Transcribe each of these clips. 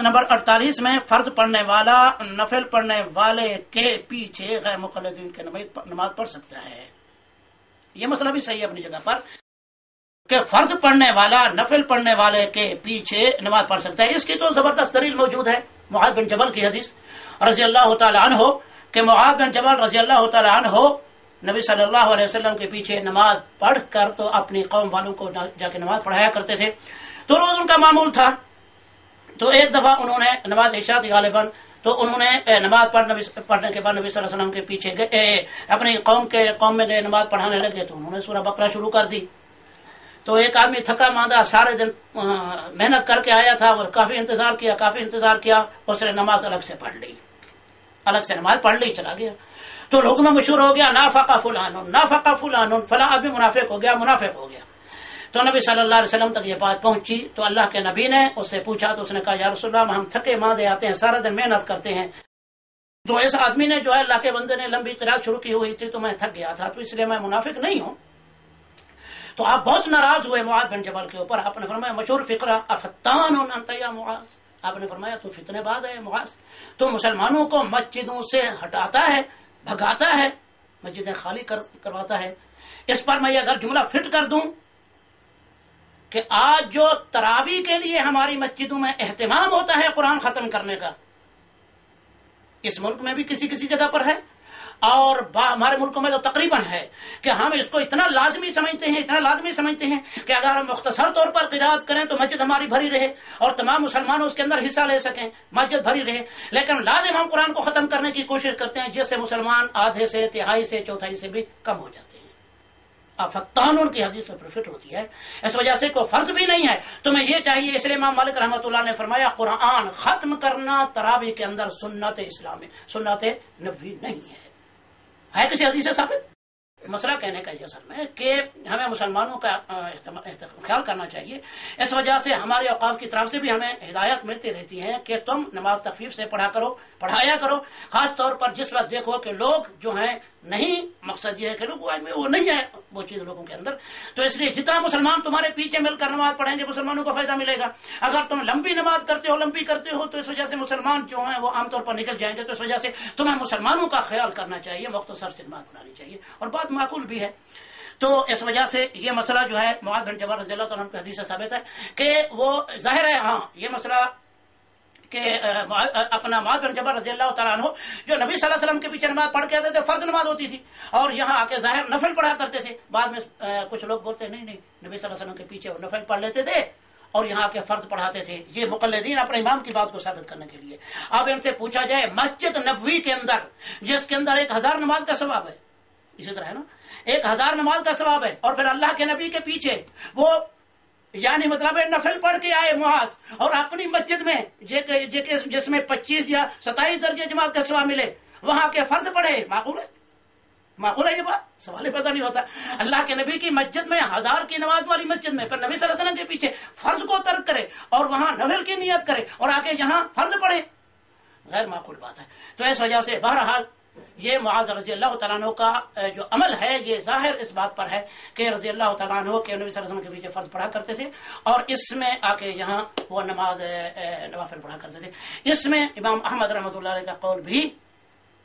Number 48 میں فرض پڑھنے والا نفل پڑھنے والے کے پیچھے غیر مقلدین کے نماز پڑھ سکتا ہے. یہ مسئلہ بھی صحیح ہے اپنی جگہ پر کہ فرض پڑھنے والا نفل پڑھنے والے کے پیچھے نماز پڑھ سکتا ہے. اس کی تو زبردست دلیل موجود ہے معاذ بن جبل کی حدیث رضی اللہ تعالی عنہ کہ معاذ بن جبل رضی اللہ تعالی عنہ نبی صلی اللہ علیہ وسلم کے پیچھے نماز پڑھ کر تو اپنی قوم والوں کو جا کے نماز پڑھایا کرتے تھے. تو روز ان کا معمول تھا. تو ایک دفعہ انہوں نے نماز عشاء تھی غالباً، تو انہوں نے نماز پڑھنے کے بعد نبی صلی اللہ علیہ وسلم کے پیچھے گئے، اپنی قوم میں گئے، نماز پڑھانے لگے. تو انہوں نے سورہ بقرہ شروع کر دی. تو ایک آدمی تھکا ماندہ سارے دن محنت کر کے آیا تھا اور کافی انتظار کیا، اس نے نماز الگ سے پڑھ لی، الگ سے نماز پڑھ لی، چلا گیا. تو لوگوں میں مشہور ہو گیا نافقہ فلان، فلاں آدمی منافق ہو گیا. تو نبی صلی اللہ علیہ وسلم تک یہ بات پہنچی. تو اللہ کے نبی نے اس سے پوچھا تو اس نے کہا یا رسول اللہ ہم تھکے ماندے آتے ہیں، سارا دن محنت کرتے ہیں. تو اس آدمی نے جو ہے اللہ کے بندے نے لمبی قرات شروع کی ہوئی تھی تو میں تھک گیا تھا، تو اس لیے میں منافق نہیں ہوں. تو آپ بہت ناراض ہوئے معاذ بن جبل کے اوپر. آپ نے فرمایا مشہور فقرہ افتان انت یا معاذ، آپ نے فرمایا تو فتنے باز ہے معاذ، تو مسلمانوں کو مسجدوں سے ہٹاتا ہے، بھگاتا ہے، مسجدیں خالی کرواتا ہے. اس پر میں اگر جملہ فٹ کر دوں کہ آج جو تراویح کے لیے ہماری مسجدوں میں اہتمام ہوتا ہے قرآن ختم کرنے کا، اس ملک میں بھی کسی جگہ پر ہے اور ہمارے ملکوں میں تو تقریباً ہے کہ ہم اس کو اتنا لازمی سمجھتے ہیں کہ اگر ہم مختصر طور پر قرات کریں تو مسجد ہماری بھری رہے اور تمام مسلمان اس کے اندر حصہ لے سکیں، مسجد بھری رہے. لیکن لازم ہم قرآن کو ختم کرنے کی کوشش کرتے ہیں جس سے مسلمان آدھے سے تہائی سے چوتھائی سے بھی کم ہو جاتے ہیں. فتان کی حدیث سے پروفٹ ہوتی ہے. اس وجہ سے کوئی فرض بھی نہیں ہے تمہیں یہ چاہیے. اس لیے امام مالک رحمۃ اللہ نے فرمایا قرآن ختم کرنا تراویح کے اندر سنت اسلامی سنت نبوی نہیں ہے کسی حدیث سے ثابت. مسئلہ کہنے کا یہ اصل میں کہ ہمیں مسلمانوں کا خیال کرنا چاہیے. اس وجہ سے ہمارے اوقاف کی طرف سے بھی ہمیں ہدایت ملتی رہتی ہے کہ تم نماز تخفیف سے پڑھایا کرو، خاص طور پر جس وقت دیکھو کہ لوگ جو ہیں نہیں، مقصد یہ ہے کہ لوگ وہ نہیں ہے وہ چیز لوگوں کے اندر. تو اس لیے جتنا مسلمان تمہارے پیچھے مل کر نماز پڑھیں گے مسلمانوں کو فائدہ ملے گا. اگر تم لمبی نماز کرتے ہو تو اس وجہ سے مسلمان جو ہیں وہ عام طور پر نکل جائیں گے. تو اس وجہ سے تمہیں مسلمانوں کا خیال کرنا چاہیے، مختصر سے نماز پڑھانی چاہیے اور بات معقول بھی ہے. تو اس وجہ سے یہ مسئلہ جو ہے معاذ بن جبل رضی اللہ عنہ کی حدیث سے ثابت ہے کہ وہ ظاہر ہے. ہاں یہ مسئلہ کہ اپنا معاذ بن جبل رضی اللہ تعالیٰ عنہ جو نبی صلی اللہ علیہ وسلم کے پیچھے نماز پڑھ کے آتے تھے، فرض نماز ہوتی تھی اور یہاں آ کے ظاہر نفل پڑھا کرتے تھے. بعد میں کچھ لوگ بولتے نہیں نبی صلی اللہ علیہ وسلم کے پیچھے وہ نفل پڑھ لیتے تھے اور یہاں کے فرض پڑھاتے تھے. یہ مقلدین اپنے امام کی بات کو ثابت کرنے کے لیے. اب ان سے پوچھا جائے مسجد نبوی کے اندر جس کے اندر 1000 نماز کا ثواب ہے، اسی طرح ہے نا 1000 نماز کا ثواب ہے، اور پھر اللہ کے نبی کے پیچھے وہ یعنی مطلب نفل پڑھ کے آئے معاذ اور اپنی مسجد میں جس میں 25 یا 27 درجے جماعت کا ثواب ملے وہاں کے فرض پڑھے. معقول ہے یہ بات؟ سوال پیدا نہیں ہوتا. اللہ کے نبی کی مسجد میں 1000 کی نماز والی مسجد میں پھر نبی صلی اللہ علیہ وسلم کے پیچھے فرض کو ترک کرے اور وہاں نفل کی نیت کرے اور آگے یہاں فرض پڑھے، غیر معقول بات ہے. تو اس وجہ سے بہرحال یہ معاذ رضی اللہ تعالیٰ عنہ کا جو عمل ہے یہ ظاہر اس بات پر ہے کہ رضی اللہ تعالیٰ عنہ کے نبی صلی اللہ علیہ وسلم کے پیچھے فرض پڑھا کرتے تھے اور اس میں آ کے یہاں وہ نوافل پڑھا کرتے تھے. اس میں امام احمد رحمۃ اللہ علیہ کا قول بھی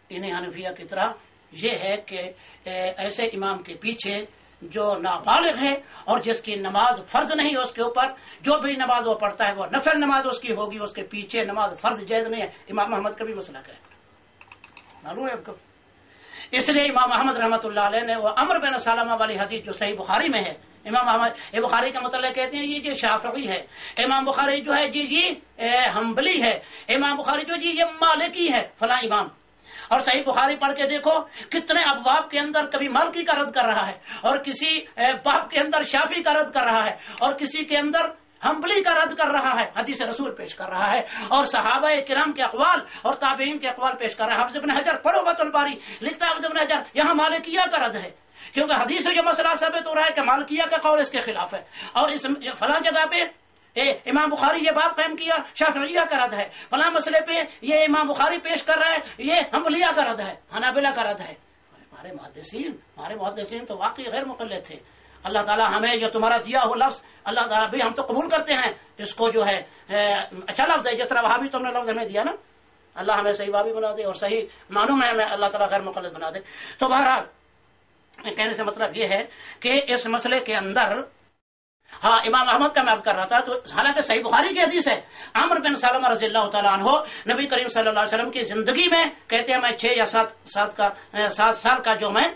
انہیں حنفیہ کی طرح یہ ہے کہ ایسے امام کے پیچھے جو نابالغ ہے اور جس کی نماز فرض نہیں ہے اس کے اوپر جو بھی نماز وہ پڑھتا ہے وہ نفل نماز اس کی ہوگی، اس کے پیچھے نماز فرض جائز نہیں ہے. امام احمد کا بھی مسئلہ ہے، معلوم ہے آپ کو. اس لیے امام احمد رحمۃ اللہ علیہ نے وہ عمرو بن سلمہ والی حدیث جو صحیح بخاری میں ہے، امام احمد یہ بخاری کا مطلب کہتے ہیں یہ شافعی ہے، امام بخاری جو ہے یہ حنبلی ہے، امام بخاری جو یہ مالکی ہے، فلاں امام. اور صحیح بخاری پڑھ کے دیکھو کتنے ابواب کے اندر کبھی مالکی کا رد کر رہا ہے اور کسی باب کے اندر شافعی کا رد کر رہا ہے اور کسی کے اندر حنبلی کا رد کر رہا ہے، حدیث رسول پیش کر رہا ہے اور صحابہ کرام کے اقوال اور تابعین کے اقوال پیش کر رہا ہے. حافظ ابن حجر پڑھو فتح الباری، لکھتا ہے حافظ ابن حجر یہاں مالکیہ کا رد ہے کیونکہ حدیث سے یہ مسئلہ ثابت ہو رہا ہے کہ مالکیہ کا قول اس کے خلاف ہے اور اس فلاں جگہ پہ امام بخاری یہ باب قائم کیا شافعیہ کا رد ہے، فلاں مسئلے پہ یہ امام بخاری پیش کر رہا ہے یہ حنبلیہ کا رد ہے، حنابلہ کا رد ہے. ہمارے محدثین تو واقعی غیر مقلد تھے. اللہ تعالیٰ ہمیں یہ تمہارا دیا ہو لفظ اللہ تعالیٰ بھی ہم تو قبول کرتے ہیں اس کو جو ہے اچھا لفظ ہے، جس طرح وہابی تم نے لفظ ہمیں دیا نا، اللہ ہمیں صحیح وہابی بنا دے اور صحیح معلوم ہے ہمیں اللہ تعالیٰ غیر مقلد بنا دے۔ تو بہرحال کہنے سے مطلب یہ ہے کہ اس مسئلے کے اندر ہاں امام احمد کا میں عرض کر رہا تھا، تو حالانکہ صحیح بخاری کی حدیث ہے، عمرو بن سلمہ رضی اللہ تعالیٰ عنہ نبی کریم صلی اللہ علیہ وسلم کی زندگی میں کہتے ہیں میں 6 یا 7 سال کا جو میں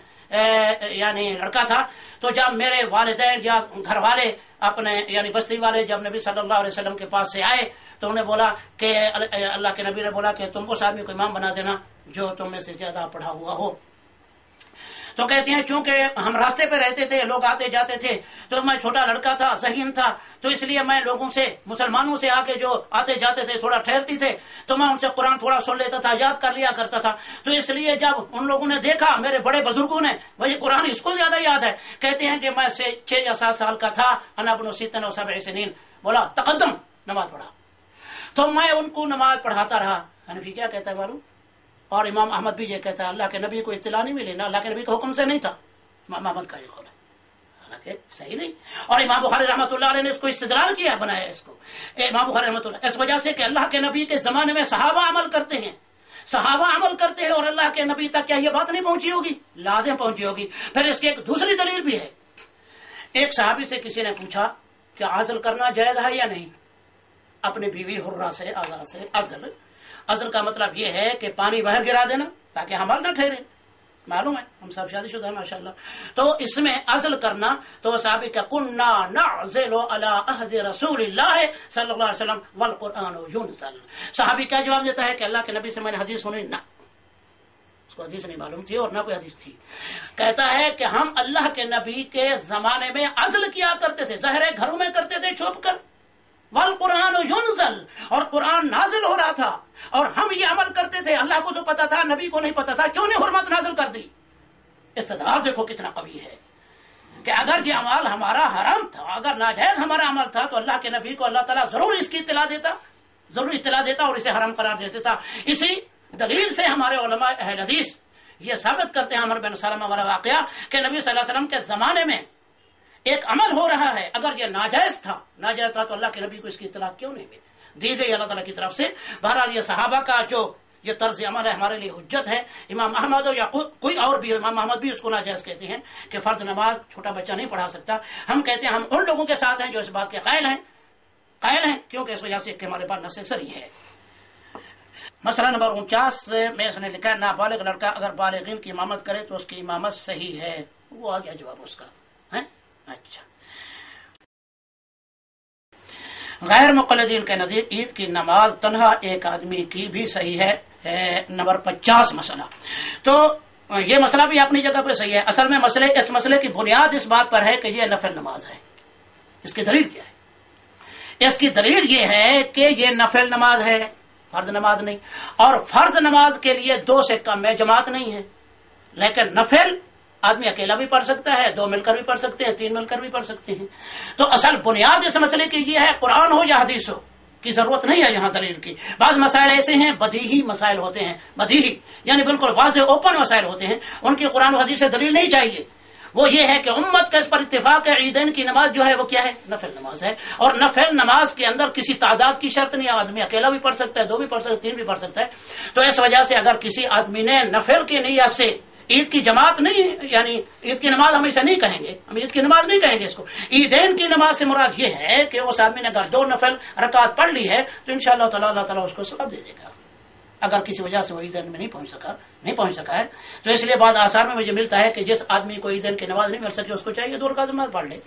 یعنی لڑکا تھا، تو جب میرے والدین یا گھر والے اپنے یعنی بستی والے جب نبی صلی اللہ علیہ وسلم کے پاس سے آئے تو انہوں نے بولا کہ اللہ کے نبی نے بولا کہ تم اس آدمی کو امام بنا دینا جو تم میں سے زیادہ پڑھا ہوا ہو۔ تو کہتے ہیں چونکہ ہم راستے پہ رہتے تھے، لوگ آتے جاتے تھے، تو میں چھوٹا لڑکا تھا، ذہین تھا، تو اس لیے میں لوگوں سے مسلمانوں سے آ کے جو آتے جاتے تھے تھوڑا ٹھہرتی تھے تو میں ان سے قرآن تھوڑا سن لیتا تھا، یاد کر لیا کرتا تھا۔ تو اس لیے جب ان لوگوں نے دیکھا میرے بڑے بزرگوں نے وہی قرآن اس کو زیادہ یاد ہے، کہتے ہیں کہ میں 6 یا 7 سال کا تھا، انا ابن 6 و 7 سنین، بولا تقدم نماز پڑھا، تو میں ان کو نماز پڑھاتا رہا۔ حنفی کیا کہتا ہے معلوم؟ اور امام احمد بھی یہ کہتا ہے اللہ کے نبی کو اطلاع نہیں ملی، نہ اللہ کے نبی کے حکم سے نہیں تھا، امام احمد کا یہ قول ہے، حالانکہ صحیح نہیں۔ اور امام بخاری رحمۃ اللہ علیہ نے اس کو استدلال کیا، بنایا اس کو امام بخاری رحمۃ اللہ اس وجہ سے کہ اللہ کے نبی کے زمانے میں صحابہ عمل کرتے ہیں، اور اللہ کے نبی تک کیا یہ بات نہیں پہنچی ہوگی؟ لازم پہنچی ہوگی۔ پھر اس کی ایک دوسری دلیل بھی ہے، ایک صحابی سے کسی نے پوچھا کہ عزل کرنا جائز ہے یا نہیں، اپنی بیوی حرہ سے آزاد سے عزل کا مطلب یہ ہے کہ پانی باہر گرا دینا تاکہ حمل نہ ٹھہرے، معلوم ہے ہم سب شادی شدہ ہیں ماشاءاللہ، تو اس میں عزل کرنا تو صحابی کا کننا نعزل علی عہد رسول اللہ صلی اللہ علیہ وسلم والقرآن ینزل، صحابی کیا جواب دیتا ہے کہ اللہ کے نبی سے میں نے حدیث سنی، نہ اس کو حدیث نہیں معلوم تھی اور نہ کوئی حدیث تھی، کہتا ہے کہ ہم اللہ کے نبی کے زمانے میں عزل کیا کرتے تھے، ظاہر ہے گھروں میں کرتے تھے چھپ کر، والقرآن ینزل اور قرآن نازل ہو رہا تھا اور ہم یہ عمل کرتے تھے، اللہ کو تو پتا تھا نبی کو نہیں پتا تھا، کیوں نہیں حرمت نازل کر دی؟ استدلال دیکھو کتنا قوی ہے کہ اگر یہ عمل ہمارا حرام تھا، اگر ناجائز ہمارا عمل تھا تو اللہ کے نبی کو اللہ تعالیٰ ضرور اس کی اطلاع دیتا اور اسے حرام قرار دیتا تھا۔ اسی دلیل سے ہمارے علماء اہل حدیث یہ ثابت کرتے ہیں عمرو بن سلمہ والا واقعہ کہ نبی صلی اللہ علیہ وسلم کے زمانے میں ایک عمل ہو رہا ہے، اگر یہ ناجائز تھا تو اللہ کے نبی کو اس کی اطلاع کیوں نہیں دی گئی اللہ تعالیٰ کی طرف سے؟ بہرحال یہ صحابہ کا جو یہ طرز عمل ہے ہمارے لیے حجت ہے۔ امام احمد یا کوئی اور بھی، امام احمد بھی اس کو ناجائز کہتے ہیں کہ فرض نماز چھوٹا بچہ نہیں پڑھا سکتا، ہم کہتے ہیں ہم ان لوگوں کے ساتھ ہیں جو اس بات کے قائل ہیں کیونکہ اس وجہ سے کہ ہمارے پاس نص سری ہے۔ مسئلہ نمبر 49 میں اس نے لکھا ہے نابالغ لڑکا اگر بالغین کی امامت کرے تو اس کی امامت صحیح ہے، وہ آ گیا جواب اس کا ہے۔ اچھا، غیر مقلدین کے نزدیک عید کی نماز تنہا ایک آدمی کی بھی صحیح ہے۔ نمبر 50 مسئلہ، تو یہ مسئلہ بھی اپنی جگہ پہ صحیح ہے۔ اصل میں اس مسئلے کی بنیاد اس بات پر ہے کہ یہ نفل نماز ہے۔ اس کی دلیل کیا ہے؟ اس کی دلیل یہ ہے کہ یہ نفل نماز ہے، فرض نماز نہیں، اور فرض نماز کے لیے 2 سے کم میں جماعت نہیں ہے، لیکن نفل آدمی اکیلا بھی پڑھ سکتا ہے، 2 مل کر بھی پڑھ سکتے ہیں، 3 مل کر بھی پڑھ سکتے ہیں۔ تو اصل بنیاد اس مسئلے کی یہ ہے قرآن ہو یا حدیث ہو کی ضرورت نہیں ہے یہاں دلیل کی۔ بعض مسائل ایسے ہیں بدیہی مسائل ہوتے ہیں، بدیہی یعنی بالکل واضح اوپن مسائل ہوتے ہیں، ان کی قرآن و حدیث سے دلیل نہیں چاہیے۔ وہ یہ ہے کہ امت کا اس پر اتفاق ہے عیدین کی نماز جو ہے وہ کیا ہے؟ نفل نماز ہے، اور نفل نماز کے اندر کسی تعداد کی شرط نہیں ہے، آدمی اکیلا بھی پڑھ سکتا ہے، 2 بھی پڑھ سکتا ہے، 3 بھی پڑھ سکتا ہے۔ تو اس وجہ سے اگر کسی آدمی نے نفل کی نیت سے عید کی جماعت نہیں، یعنی عید کی نماز ہم اسے نہیں کہیں گے، ہم عید کی نماز نہیں کہیں گے اس کو، عیدین کی نماز سے مراد یہ ہے کہ اس آدمی نے اگر 2 نفل رکعت پڑھ لی ہے تو انشاءاللہ تعالی اللہ تعالیٰ اس کو ثواب دے دے گا، اگر کسی وجہ سے وہ عیدین میں نہیں پہنچ سکا ہے۔ تو اس لیے بعض آثار میں مجھے ملتا ہے کہ جس آدمی کو عیدین کی نماز نہیں مل سکی اس کو چاہیے 2 رکعت نماز پڑھ لے۔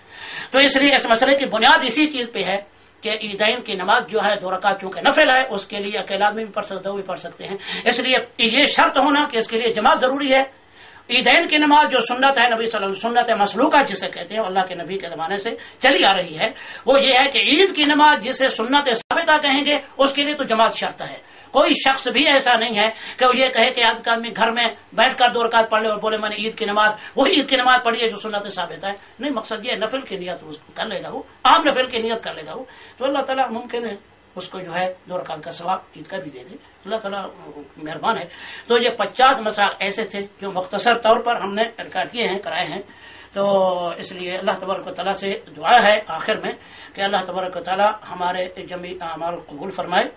تو اس لیے اس مسئلے کی بنیاد اسی چیز پہ ہے کہ عیدین کی نماز جو ہے 2 رکعت چونکہ نفل ہے، اس کے لیے اکیلا آدمی بھی پڑھ سکتے، 2 بھی پڑھ سکتے ہیں، اس لیے یہ شرط ہونا کہ اس کے لیے جماعت ضروری ہے۔ عیدین کی نماز جو سنت ہے نبی صلی اللہ علیہ وسلم، سنت مسلوکہ جسے کہتے ہیں، اللہ کے نبی کے زمانے سے چلی آ رہی ہے، وہ یہ ہے کہ عید کی نماز جسے سنت ثابتہ کہیں گے اس کے لیے تو جماعت شرط ہے۔ کوئی شخص بھی ایسا نہیں ہے کہ وہ یہ کہے کہ آدمی گھر میں بیٹھ کر 2 رکعت پڑھ لے اور بولے میں نے عید کی نماز وہی عید کی نماز پڑھی ہے جو سنت ثابت ہے، نہیں، مقصد یہ نفل کی نیت کر لے گا، وہ عام نفل کی نیت کر لے گا وہ، تو اللہ تعالیٰ ممکن ہے اس کو جو ہے 2 رکعت کا ثواب عید کا بھی دے دے، اللہ تعالیٰ مہربان ہے۔ تو یہ 50 مسائل ایسے تھے جو مختصر طور پر ہم نے ریکارڈ کیے ہیں، کرائے ہیں۔ تو اس لیے اللہ تبارک و تعالیٰ سے دعا ہے آخر میں کہ اللہ تبارک و تعالیٰ ہمارے جمیع اعمال قبول فرمائے.